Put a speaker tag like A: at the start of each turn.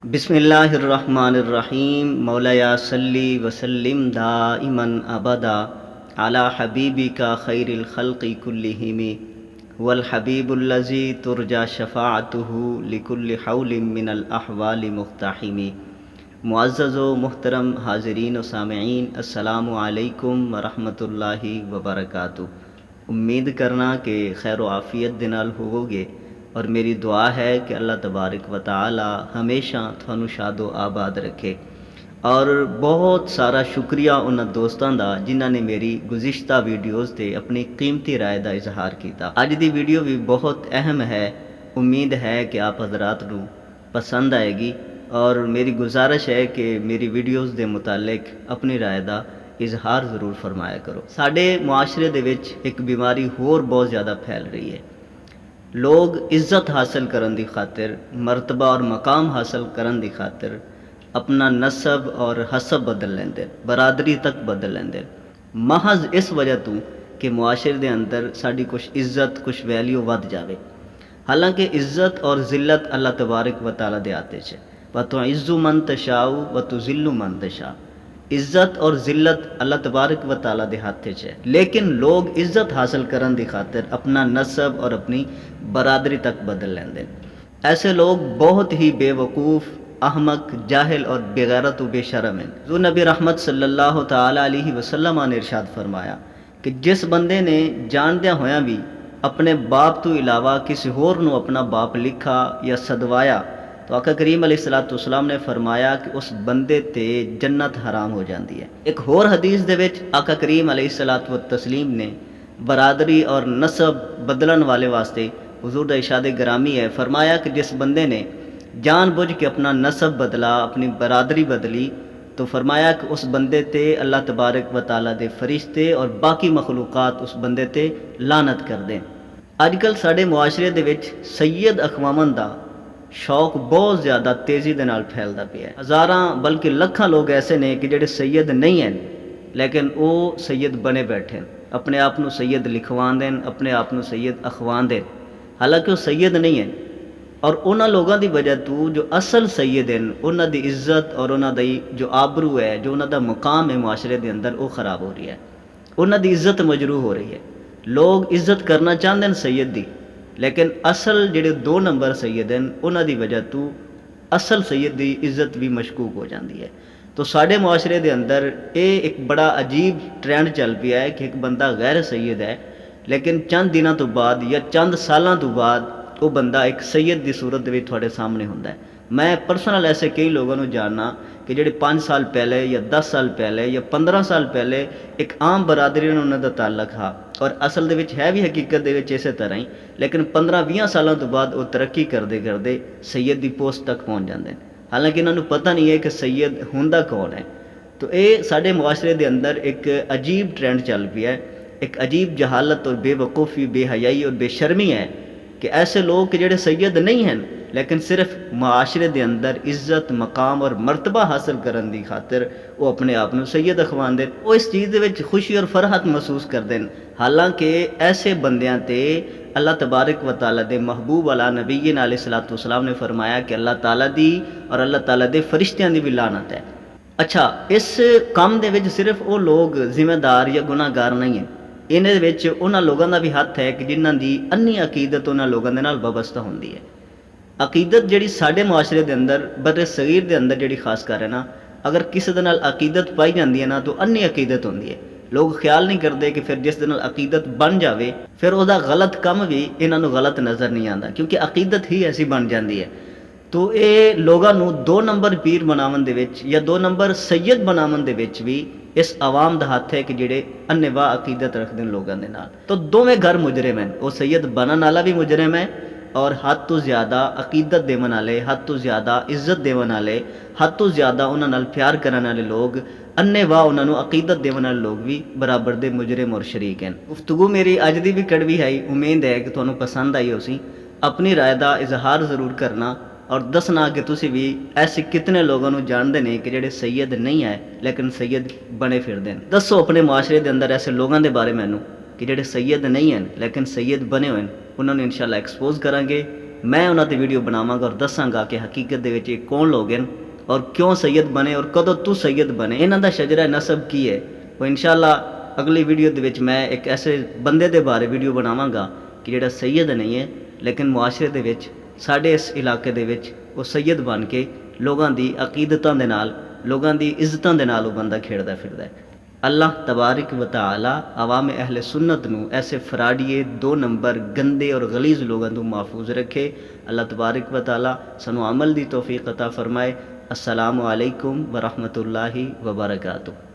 A: बिस्मिल्लाहिर्रहमानिर्रहीम मौलाया सल्ली वसल्लिम दाइमन अबदा अला हबीबिका खैरिल खल्क़ि कुल्लिहिम वल हबीबुल्लज़ी तुरजा शफ़ाअतुहु लिकुल्लि हौलिम मिनल अहवालि मुक़्तहिम। मुअज़्ज़ज़ व मुहतरम हाज़रीन व सामिईन, अस्सलामु अलैकुम व रहमतुल्लाहि व बरकातुहू। उम्मीद करना कि खैर व आफ़ियत दे नाल होवोगे और मेरी दुआ है कि अल्लाह तबारक व तआला हमेशा थानू शादो आबाद रखे। और बहुत सारा शुक्रिया उन्होंने दोस्तों का जिन्होंने मेरी गुज़िश्ता वीडियोज़ ते अपनी कीमती राय का इजहार किया। अज की वीडियो भी बहुत अहम है, उम्मीद है कि आप हजरात नू पसंद आएगी और मेरी गुजारिश है कि मेरी वीडियोज़ के मुतालिक अपनी राय का इजहार ज़रूर फरमाया करो। साडे मुआशरे दे विच एक बीमारी होर बहुत ज़्यादा फैल रही है। लोग इज्जत हासिल करने की खातिर, मरतबा और मकाम हासिल करने की खातिर अपना नसब और हसब बदल लेंदे, बरादरी तक बदल लेंदे, महज इस वजह तो कि मुआशरे के अंदर साड़ी कुछ इज्जत कुछ वैल्यू वध जाए। हालांकि इज्जत और जिल्लत अल्लाह तबारक व तआला दे हाथ च है। व तुइज़्ज़ु मन तशाउ व तुज़िल्लु मन तशा। इज्जत और जिल्लत अल्लाह तबारक व तआला दे हाथ च है, लेकिन लोग इज्जत हासिल करने की खातिर अपना नसब और अपनी बरादरी तक बदल लेंदे। ऐसे लोग बहुत ही बेवकूफ़, अहमक, जाहिल और बेगैरत व बेशरम हैं। जो नबी रहमत सल्लल्लाहु तआला अलैहि वसल्लम ने इरशाद फरमाया कि जिस बंदे ने जानदियां होया भी अपने बाप तो इलावा किसी होर नू अपना बाप लिखा या सदवाया तो आका करीम अलैहिस्सलाम ने फरमाया कि उस बंदे ते जन्नत हराम हो जाती है। एक होर हदीस दे विच आका करीम अलैहिस्सलाम ने बरादरी और नसब बदलन वाले वास्ते हुजूर दा इरशाद गिरामी है, फरमाया कि जिस बंदे ने जानबूझ के अपना नसब बदला, अपनी बरादरी बदली, तो फरमाया कि उस बंदे ते अल्लाह तबारक व तआला दे फरिश्ते और बाकी मखलूक़ात उस बंदे ते लानत कर दें। अजकल साडे मुआशरे दे विच सैयद अखवावन दा शौक बहुत ज़्यादा तेज़ी दे नाल फैलदा पिया है। हज़ारां बल्कि लखां लोग ऐसे ने कि जिहड़े सैयद नहीं हैं, लेकिन वो सैयद बने बैठे हैं, अपने आप को सैयद लिखवांदे हैं, अपने आप को सैयद अखवांदे हैं, हालांकि वो सैयद नहीं हैं। और उन्होंने लोगों की वजह तो जो असल सैयद हैं, उन्होंने इज्जत और उन्होंने जो आबरू है, जो उन्होंने मुकाम है मुआशरे के अंदर, वो खराब हो रही है, उन्होंने इज्जत मजरू हो रही है। लोग इज्जत करना चाहते हैं सैयद की, लेकिन असल जिहड़े 2 नंबर सैयद हैं उन्होंने वजह तो असल सैयद की इज्जत भी मशकूक हो जाती है। तो साढ़े मुआशरे के अंदर ये एक बड़ा अजीब ट्रेंड चल पिया है कि एक बंदा गैर सैयद है, लेकिन चंद दिनों तो बाद या चंद सालों तो बाद वो बंदा एक सैयद की सूरत में थोड़े सामने होंदा है। मैं पर्सनल ऐसे कई लोगों को जानना कि ਜਿਹੜੇ 5 साल पहले या 10 साल पहले या 15 साल पहले एक आम बरादरी ਨਾਲ ਉਹਨਾਂ ਦਾ ਤਾਲੁਕ हा और असल ਦੇ ਵਿੱਚ है भी हकीकत ਦੇ ਵਿੱਚ ਇਸੇ तरह ही, लेकिन 15-20 सालों तो बाद वो तरक्की करते करते सैयद की पोस्ट तक पहुँच जाते हैं। हालांकि इन्होंने पता नहीं है कि सैयद होंदा कौन है। तो ये साढ़े मुआशरे के अंदर एक अजीब ट्रेंड चल पिया है, एक अजीब जहालत और बेवकूफ़ी, बेहयाई और बेशर्मी है कि ऐसे लोग कि जेडे सैयद नहीं हैं, लेकिन सिर्फ मुआशरे के अंदर इज्जत, मकाम और मरतबा हासिल करने की खातिर वो अपने आप को सैयद अखवांदे, वो इस चीज़ के खुशी और फरहत महसूस करते हैं। हालांकि ऐसे बंदियां ते अल्लाह तबारक व तआला दे महबूब अला नबीय्यिन अलैहिस्सलातु वस्सलाम ने फरमाया कि अल्लाह ताला दी और अल्लाह ताला दे फरिश्तियां दी भी लानत है। अच्छा, इस काम दे विच सिर्फ वो लोग जिम्मेदार या गुनाहगार नहीं है, इन्हें विच उन्हां लोगों का भी हथ है कि जिन्हां दी अन्नी अकीदत उन्हां लोगों दे नाल वाबस्ता होंदी है। अकीदत जिहड़ी साडे मुआशरे के अंदर बड़े सगीर के अंदर जिहड़ी खास कर है ना, अगर किसी दे नाल अकीदत पाई जाती है ना तो अन्नी अकीदत होंदी है। लोग ख्याल नहीं करते कि फिर जिस दे नाल अकीदत बन जाए फिर वह गलत काम भी इन्हों गलत नज़र नहीं आता, क्योंकि अकीदत ही ऐसी बन जाती है। तो ये लोगों 2 नंबर पीर बनावन दे विच या 2 नंबर सैयद बनावन दे विच भी इस आवाम का हाथ है कि जिहड़े अन्नेवाह अकीदत रखते हैं लोगों के नाल। तो दोवें घर मुजरिम हैं, वो सैयद बनने वाला भी मुजरिम है और हद तो ज़्यादा अकीदत देवन वाले, हद तो ज़्यादा इज्जत देवन वाले, हद तो ज़्यादा उन्हां नाल प्यार करने वाले लोग, अन्नेवाह उन्होंने अकीदत देवन वाले लोग भी बराबर दे मुजरिम और शरीक हैं। गुफ्तगू मेरी अज दी भी कड़वी है, उम्मीद है कि तुहानूं पसंद आई होसी। अपनी राय का इजहार ज़रूर करना और दसना कि तुसी भी ऐसे कितने लोगों को जानते हैं कि जेडे सैयद नहीं है लेकिन सैयद बने फिरते हैं। दसो अपने मुआशरे के अंदर ऐसे लोगों के बारे मैनू कि जेडे सैयद नहीं हैं लेकिन सैयद बने हुए हैं, उन्होंने इंशाअल्लाह एक्सपोज करांगे। मैं उन्हां ते वीडियो बनावांगा और दसांगा कि हकीकत दे विच ये कौन लोग हैं और क्यों सैयद बने और कदों तू सैयद बने, इन्हां दा शजरा नसब की है। वो इंशाअल्लाह अगली वीडियो दे विच मैं एक ऐसे बंदे दे बारे वीडियो बनावांगा कि जिहड़ा सैयद नहीं है लेकिन मुआशरे दे विच साडे इस इलाके दे विच वो सैयद बन के लोगों की अकीदतां दे नाल लोगों की इज्जतां दे नाल वो बंदा खेड़दा फिरदा है। अल्लाह तबारक व तआला अवाम अहले सुन्नत नू ऐसे फराडिए 2 नंबर गंदे और गलीज लोगों तो महफूज रखे। अल्लाह तबारक व तआला सानू अमल दी तौफीक अता फरमाए। अस्सलामु अलैकुम व रहमतुल्लाहि व बरकातुहू।